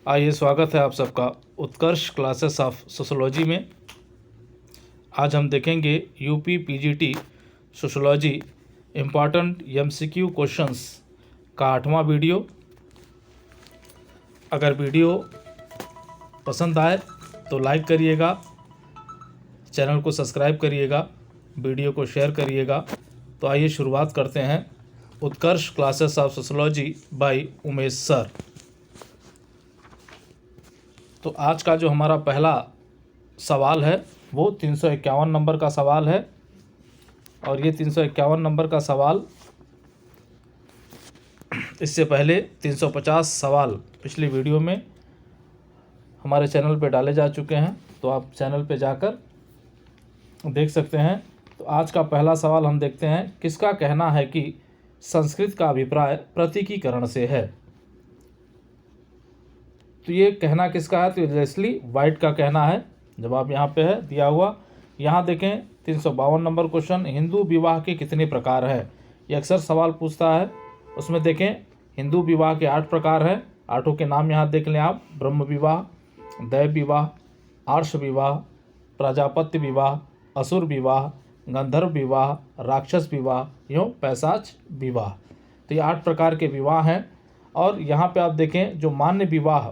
आइए, स्वागत है आप सबका उत्कर्ष क्लासेस ऑफ सोशोलॉजी में। आज हम देखेंगे UP PGT sociology important MCQ questions का 8वां वीडियो। अगर वीडियो पसंद आए तो लाइक करिएगा, चैनल को सब्सक्राइब करिएगा, वीडियो को शेयर करिएगा। तो आइए शुरुआत करते हैं। Utkarsh classes of sociology by Umesh sir. तो आज का जो हमारा पहला सवाल है वो 351 नंबर का सवाल है, और ये 351 नंबर का सवाल, इससे पहले 350 सवाल पिछली वीडियो में हमारे चैनल पे डाले जा चुके हैं, तो आप चैनल पे जाकर देख सकते हैं। तो आज का पहला सवाल हम देखते हैं। किसका कहना है कि संस्कृत का अभिप्राय प्रतीकीकरण से है? तो ये कहना किसका है? तो लेस्ली वाइट का कहना है। जवाब यहाँ पे है दिया हुआ। यहाँ देखें 352 नंबर क्वेश्चन, हिंदू विवाह के कितने प्रकार है? ये अक्सर सवाल पूछता है। उसमें देखें हिंदू विवाह के 8 प्रकार हैं। 8 के नाम यहाँ देख लें आप। ब्रह्म विवाह, दैव विवाह, आर्ष विवाह, प्रजापत्य विवाह, असुर विवाह, गंधर्व विवाह, राक्षस विवाह एवं पैशाच विवाह। तो ये 8 प्रकार के विवाह हैं। और यहाँ पे आप देखें जो मान्य विवाह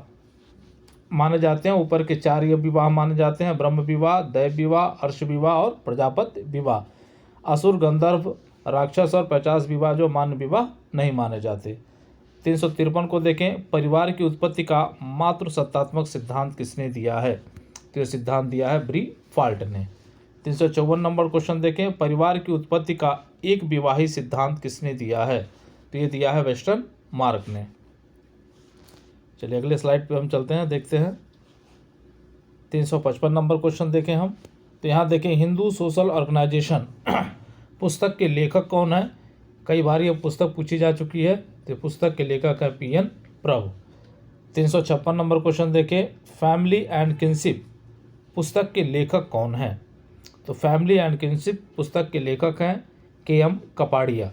माने जाते हैं, ऊपर के 4 ये विवाह माने जाते हैं: ब्रह्म विवाह, दैव विवाह, अर्ष विवाह और प्रजापत्य विवाह। असुर, गंधर्व, राक्षस और पैशाच विवाह जो मान्य विवाह नहीं माने जाते। 353 को देखें, परिवार की उत्पत्ति का मातृ सत्तात्मक सिद्धांत किसने दिया है? तो ये सिद्धांत दिया है ब्री फाल्ट ने। 354 नंबर क्वेश्चन देखें, परिवार की उत्पत्ति का एक विवाही सिद्धांत किसने दिया है? तो ये दिया है वेस्टर्न मार्क ने। चलिए अगले स्लाइड पे हम चलते हैं, देखते हैं। 355 नंबर क्वेश्चन देखें हम। तो यहाँ देखें हिंदू सोशल ऑर्गेनाइजेशन पुस्तक के लेखक कौन है? कई बार ये पुस्तक पूछी जा चुकी है। तो पुस्तक के लेखक है PN प्रभु। 356 नंबर क्वेश्चन देखें, फैमिली एंड किनशिप पुस्तक के लेखक कौन है? तो फैमिली एंड किनशिप पुस्तक के लेखक हैं KM कपाड़िया।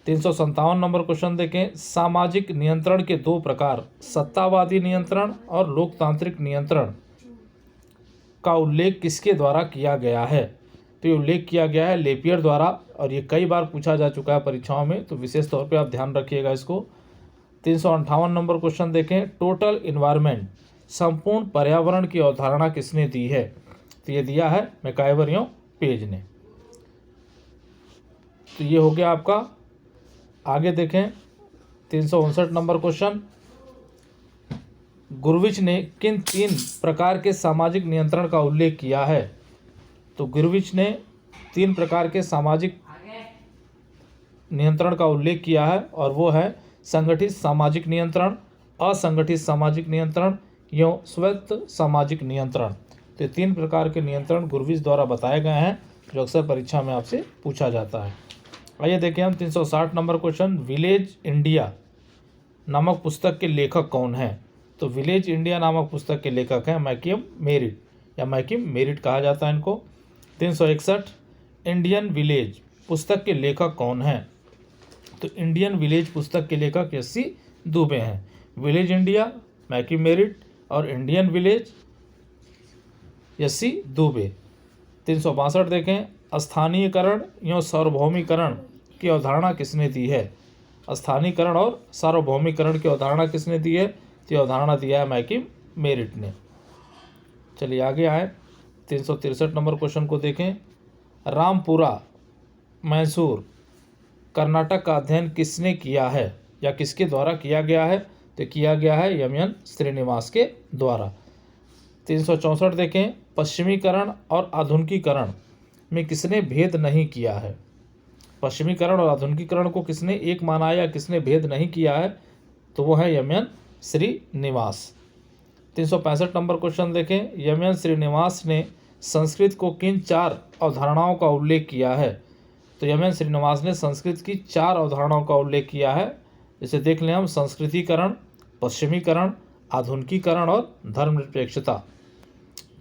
357 नंबर क्वेश्चन देखें, सामाजिक नियंत्रण के 2 प्रकार, सत्तावादी नियंत्रण और लोकतांत्रिक नियंत्रण का उल्लेख किसके द्वारा किया गया है? तो ये उल्लेख किया गया है लेपियर द्वारा, और ये कई बार पूछा जा चुका है परीक्षाओं में, तो विशेष तौर पे आप ध्यान रखिएगा इसको। 358 नंबर क्वेश्चन देखें, टोटल इन्वायरमेंट संपूर्ण पर्यावरण की अवधारणा किसने दी है? तो ये दिया है मैकाइवर एवं पेज ने। तो ये हो गया आपका। आगे देखें 359 नंबर क्वेश्चन, गुरविच ने किन 3 प्रकार के सामाजिक नियंत्रण का उल्लेख किया है? तो गुरविच ने 3 प्रकार के सामाजिक नियंत्रण का उल्लेख किया है, और वो है संगठित सामाजिक नियंत्रण, असंगठित सामाजिक नियंत्रण एवं स्वायत्त सामाजिक नियंत्रण। तो ये 3 प्रकार के नियंत्रण गुरविच द्वारा बताए गए हैं, जो अक्सर परीक्षा में आपसे पूछा जाता है। आइए देखें हम 360 नंबर क्वेश्चन, विलेज इंडिया नामक पुस्तक के लेखक कौन है? तो विलेज इंडिया नामक पुस्तक के लेखक हैं मैकिम मेरिट, या मैकिम मेरिट कहा जाता है इनको। 361, इंडियन विलेज पुस्तक के लेखक कौन है? तो इंडियन विलेज पुस्तक के लेखक SC दुबे हैं। विलेज इंडिया मैकिम मेरिट और इंडियन विलेज SC दुबे। 362 देखें, स्थानीयकरण एवं सार्वभौमिकरण की अवधारणा किसने दी है? स्थानीयकरण और सार्वभौमिकरण की अवधारणा किसने दी है? तो ये अवधारणा दिया है मैकिम मेरिट ने। चलिए आगे आए 363 नंबर क्वेश्चन को देखें, रामपुरा मैसूर कर्नाटक का अध्ययन किसने किया है या किसके द्वारा किया गया है? तो किया गया है MN श्रीनिवास के द्वारा। 364 देखें, पश्चिमीकरण और आधुनिकीकरण में किसने भेद नहीं किया है? पश्चिमीकरण और आधुनिकीकरण को किसने एक माना या किसने भेद नहीं किया है? तो वो है MN श्रीनिवास। 365 नंबर क्वेश्चन देखें, MN श्रीनिवास ने संस्कृत को किन 4 अवधारणाओं का उल्लेख किया है? तो MN श्रीनिवास ने संस्कृत की 4 अवधारणाओं का उल्लेख किया है। इसे देख लें हम, संस्कृतिकरण, पश्चिमीकरण, आधुनिकीकरण और धर्मनिरपेक्षता।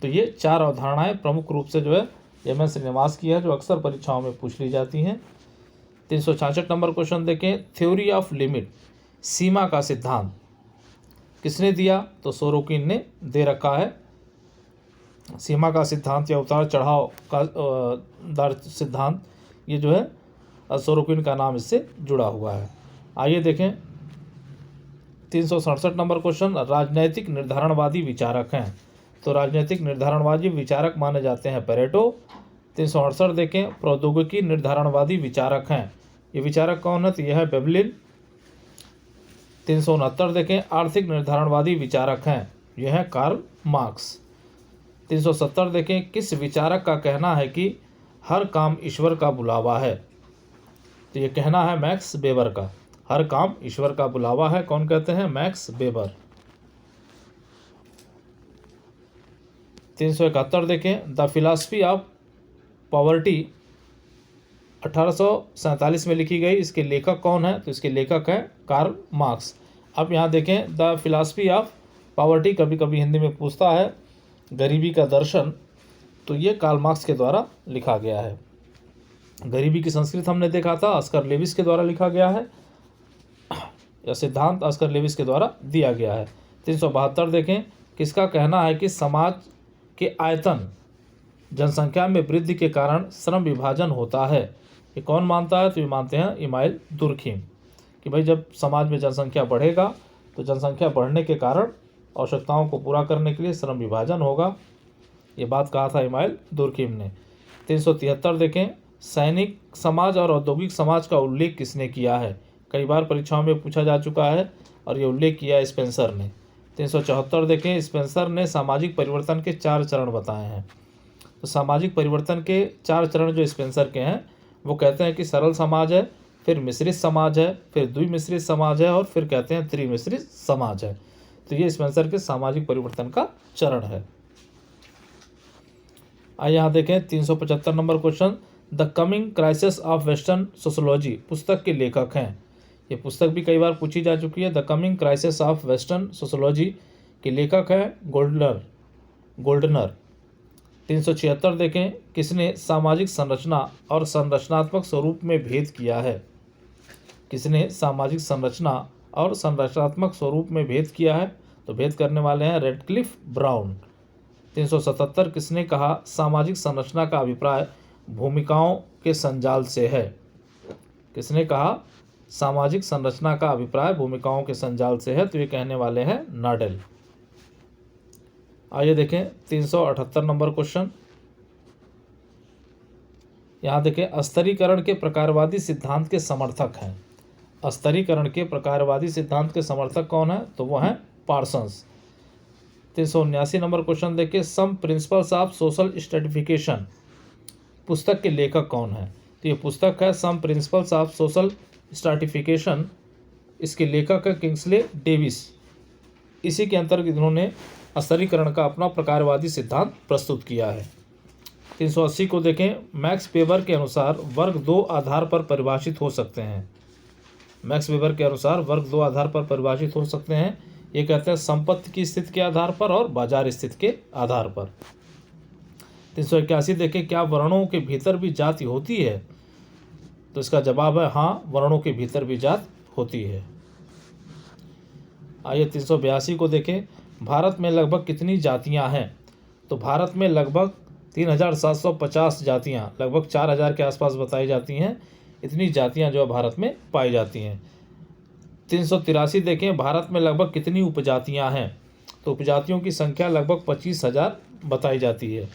तो ये 4 अवधारणाएं प्रमुख रूप से जो है MN श्रीनिवास की है, जो अक्सर परीक्षाओं में पूछ ली जाती हैं। 366 नंबर क्वेश्चन देखें, थ्योरी ऑफ लिमिट सीमा का सिद्धांत किसने दिया? तो सोरोकिन ने दे रखा है। सीमा का सिद्धांत या उतार चढ़ाव का दर सिद्धांत, ये जो है सोरोकिन का नाम इससे जुड़ा हुआ है। आइए देखें 367 नंबर क्वेश्चन, राजनैतिक निर्धारणवादी विचारक हैं। तो राजनैतिक निर्धारणवादी विचारक माने जाते हैं पेरेटो। 368 देखें, प्रौद्योगिकी निर्धारणवादी विचारक हैं। ये विचारक कौन है? तो यह है वेबलिन। 369 देखें, आर्थिक निर्धारणवादी विचारक हैं। यह है कार्ल मार्क्स। 370 देखें, किस विचारक का कहना है कि हर काम ईश्वर का बुलावा है? तो ये कहना है मैक्स वेबर का। हर काम ईश्वर का बुलावा है, कौन कहते हैं? Max weber. 371 देखें, द फिलॉसफी ऑफ पॉवर्टी 1847 में लिखी गई। इसके लेखक कौन है? तो इसके लेखक है कार्ल मार्क्स। अब यहाँ देखें द फिलॉसफी ऑफ पॉवर्टी, कभी कभी हिंदी में पूछता है गरीबी का दर्शन, तो ये कार्ल मार्क्स के द्वारा लिखा गया है। गरीबी की संस्कृत हमने देखा था, ऑस्कर लेविस के द्वारा लिखा गया है, या सिद्धांत ऑस्कर लेविस के द्वारा दिया गया है। 372 देखें, किसका कहना है कि समाज के आयतन जनसंख्या में वृद्धि के कारण श्रम विभाजन होता है? ये कौन मानता है? तो ये मानते हैं इमाइल दुर्खीम, कि भाई जब समाज में जनसंख्या बढ़ेगा तो जनसंख्या बढ़ने के कारण आवश्यकताओं को पूरा करने के लिए श्रम विभाजन होगा। ये बात कहा था इमाइल दुर्खीम ने। 373 देखें, सैनिक समाज और औद्योगिक समाज का उल्लेख किसने किया है? कई बार परीक्षाओं में पूछा जा चुका है और ये उल्लेख किया स्पेंसर ने। 374 देखें, स्पेंसर ने सामाजिक परिवर्तन के 4 चरण बताए हैं। तो सामाजिक परिवर्तन के 4 चरण जो स्पेंसर के हैं, वो कहते हैं कि सरल समाज है, फिर मिश्रित समाज है, फिर द्विमिश्रित समाज है, और फिर कहते हैं त्रिमिश्रित समाज है। तो ये स्पेंसर के सामाजिक परिवर्तन का चरण है। आइए यहाँ देखें 375 number question, the coming crisis of western sociology पुस्तक के लेखक हैं। ये पुस्तक भी कई बार पूछी जा चुकी है। The coming crisis of western sociology के लेखक है गोल्डनर। 376 देखें, किसने सामाजिक संरचना और संरचनात्मक स्वरूप में भेद किया है? किसने सामाजिक संरचना और संरचनात्मक स्वरूप में भेद किया है? तो भेद करने वाले हैं रेडक्लिफ ब्राउन। 377 किसने कहा सामाजिक संरचना का अभिप्राय भूमिकाओं के संजाल से है? किसने कहा सामाजिक संरचना का अभिप्राय भूमिकाओं के संजाल से है? तो ये कहने वाले हैं नाडेल। आइए देखें 378 नंबर क्वेश्चन, यहाँ देखें, स्तरीकरण के प्रकारवादी सिद्धांत के समर्थक हैं। स्तरीकरण के प्रकारवादी सिद्धांत के समर्थक कौन है? तो वो हैं पार्सन्स। 379 नंबर क्वेश्चन देखिए, some principles of social stratification पुस्तक के लेखक कौन है? तो ये पुस्तक है some principles of social stratification. इसके लेखक है किंग्सले डेविस। इसी के अंतर्गत इन्होंने स्तरीकरण का अपना प्रकारवादी सिद्धांत प्रस्तुत किया है। 380 को देखें, मैक्स वेबर के अनुसार वर्ग 2 आधार पर परिभाषित हो सकते हैं। मैक्स वेबर के अनुसार वर्ग 2 आधार पर परिभाषित हो सकते हैं। ये कहते हैं संपत्ति की स्थिति के आधार पर और बाजार स्थिति के आधार पर। 381 देखें, क्या वर्णों के भीतर भी जाति होती है? तो इसका जवाब है हाँ, वर्णों के भीतर भी जात होती है। आइए 382 को देखें, भारत में लगभग कितनी जातियां हैं? तो भारत में लगभग 3750 जातियां, लगभग 4000 के आसपास बताई जाती हैं। इतनी जातियां जो भारत में पाई जाती हैं। 383 देखें, भारत में लगभग कितनी उपजातियां हैं? तो उपजातियों की संख्या लगभग 25,000 बताई जाती है।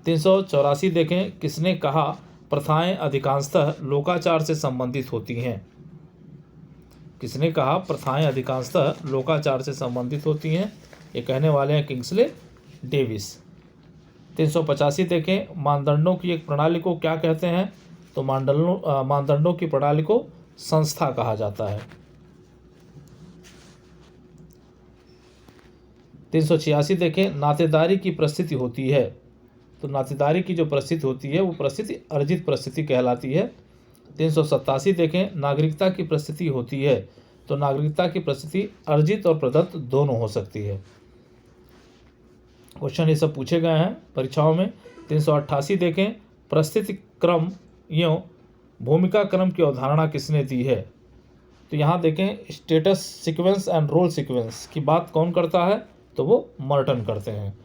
384 देखें, किसने कहा प्रथाएं अधिकांशतः लोकाचार से संबंधित होती हैं? किसने कहा प्रथाएं अधिकांशतः लोकाचार से संबंधित होती हैं? ये कहने वाले हैं किंग्सले डेविस। 385 देखें, मानदंडों की एक प्रणाली को क्या कहते हैं? तो मानदंडों की प्रणाली को संस्था कहा जाता है। 386 देखें, नातेदारी की परिस्थिति होती है। तो नातेदारी की जो परिस्थिति होती है वो परिस्थिति अर्जित परिस्थिति कहलाती है। 387 देखें, नागरिकता की परिस्थिति होती है। तो नागरिकता की परिस्थिति अर्जित और प्रदत्त दोनों हो सकती है। क्वेश्चन ये सब पूछे गए हैं परीक्षाओं में। 388 देखें, परिस्थिति क्रम एवं भूमिका क्रम की अवधारणा किसने दी है? तो यहाँ देखें status sequence and role sequence की बात कौन करता है, तो वो मर्टन करते हैं।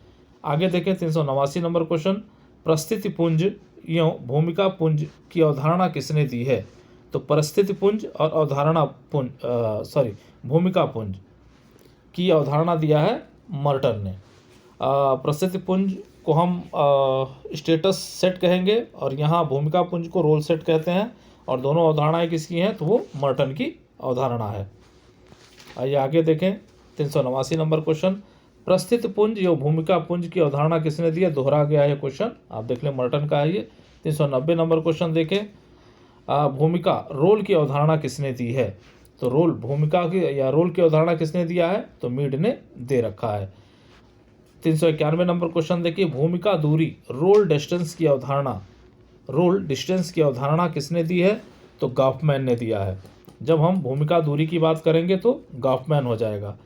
आगे देखें 389 नंबर क्वेश्चन, परिस्थिति पुंज एवं भूमिका पुंज की अवधारणा किसने दी है। तो परिस्थिति पुंज और अवधारणा पुंज भूमिका पुंज की अवधारणा दिया है मर्टन ने। परिस्थिति पुंज को हम स्टेटस सेट कहेंगे और यहाँ भूमिका पुंज को रोल सेट कहते हैं, और दोनों अवधारणाएं किसकी हैं, तो वो मर्टन की अवधारणा है। आइए आगे देखें 389 नंबर क्वेश्चन, परिस्थिति पुंज या भूमिका पुंज की अवधारणा किसने दी है। दोहरा गया है क्वेश्चन, आप देख लें मर्टन का है ये। 390 नंबर क्वेश्चन देखें, भूमिका रोल की अवधारणा किसने दी है। तो रोल भूमिका की या रोल की अवधारणा किसने दिया है, तो मीड ने दे रखा है। 391 नंबर क्वेश्चन देखिए, भूमिका दूरी रोल डिस्टेंस की अवधारणा किसने दी है, तो गॉफमैन ने दिया है। जब हम भूमिका दूरी की बात करेंगे तो गॉफमैन हो जाएगा।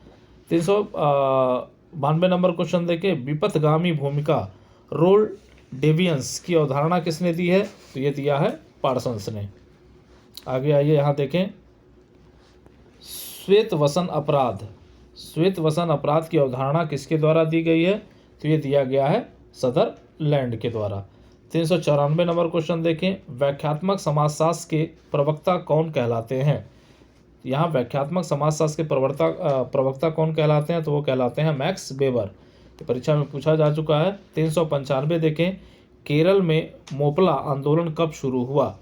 392 नंबर क्वेश्चन देखिए, विपथगामी भूमिका रोल डेविएंस की अवधारणा किसने दी है, तो ये दिया है पार्सन्स ने। आगे आइए यहाँ देखें, श्वेत वसन अपराध की अवधारणा किसके द्वारा दी गई है, तो ये दिया गया है सदरलैंड के द्वारा। 394 नंबर क्वेश्चन देखें, व्याख्यात्मक समाजशास्त्र के प्रवक्ता कौन कहलाते हैं। यहाँ व्याख्यात्मक समाजशास्त्र के प्रवक्ता कौन कहलाते हैं, तो वो कहलाते हैं मैक्स वेबर। परीक्षा में पूछा जा चुका है। 395 देखें, केरल में मोपला आंदोलन कब शुरू हुआ।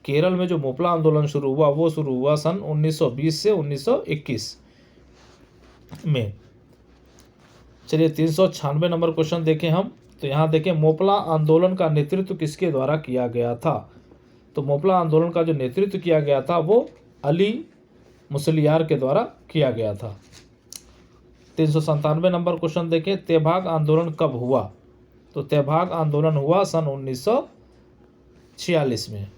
केरल में जो मोपला आंदोलन शुरू हुआ वो शुरू हुआ सन 1920 से 1921 में। चलिए 396 नंबर क्वेश्चन देखें हम, तो यहाँ देखें मोपला आंदोलन का नेतृत्व किसके द्वारा किया गया था। तो मोपला आंदोलन का जो नेतृत्व किया गया था वो अली मुसलियार के द्वारा किया गया था। 397 नंबर क्वेश्चन देखें, तेभाग आंदोलन कब हुआ। तो तेभाग आंदोलन हुआ सन 1946 में।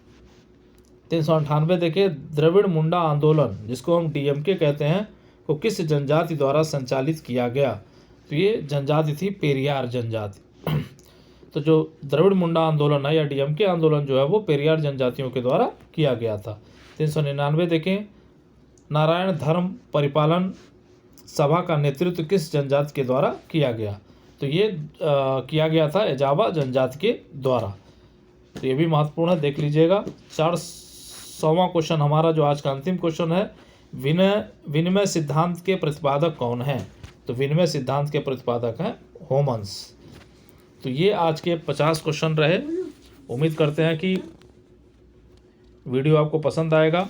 398 देखें, द्रविड़ मुंडा आंदोलन जिसको हम डीएमके कहते हैं को किस जनजाति द्वारा संचालित किया गया। तो ये जनजाति थी पेरियार जनजाति। तो जो द्रविड़ मुंडा आंदोलन है या डीएमके आंदोलन जो है वो पेरियार जनजातियों के द्वारा किया गया था। 399 देखें, नारायण धर्म परिपालन सभा का नेतृत्व किस जनजाति के द्वारा किया गया। तो ये किया गया था एजावा जनजाति के द्वारा। तो ये भी महत्वपूर्ण है, देख लीजिएगा। 400वां क्वेश्चन हमारा जो आज का अंतिम क्वेश्चन है, विनिमय सिद्धांत के प्रतिपादक कौन हैं। तो विनिमय सिद्धांत के प्रतिपादक हैं होमन्स। तो ये आज के 50 क्वेश्चन रहे। उम्मीद करते हैं कि वीडियो आपको पसंद आएगा।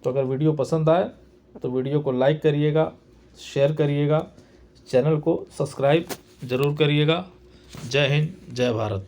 तो अगर वीडियो पसंद आए तो वीडियो को लाइक करिएगा, शेयर करिएगा, चैनल को सब्सक्राइब ज़रूर करिएगा। जय हिंद, जय भारत।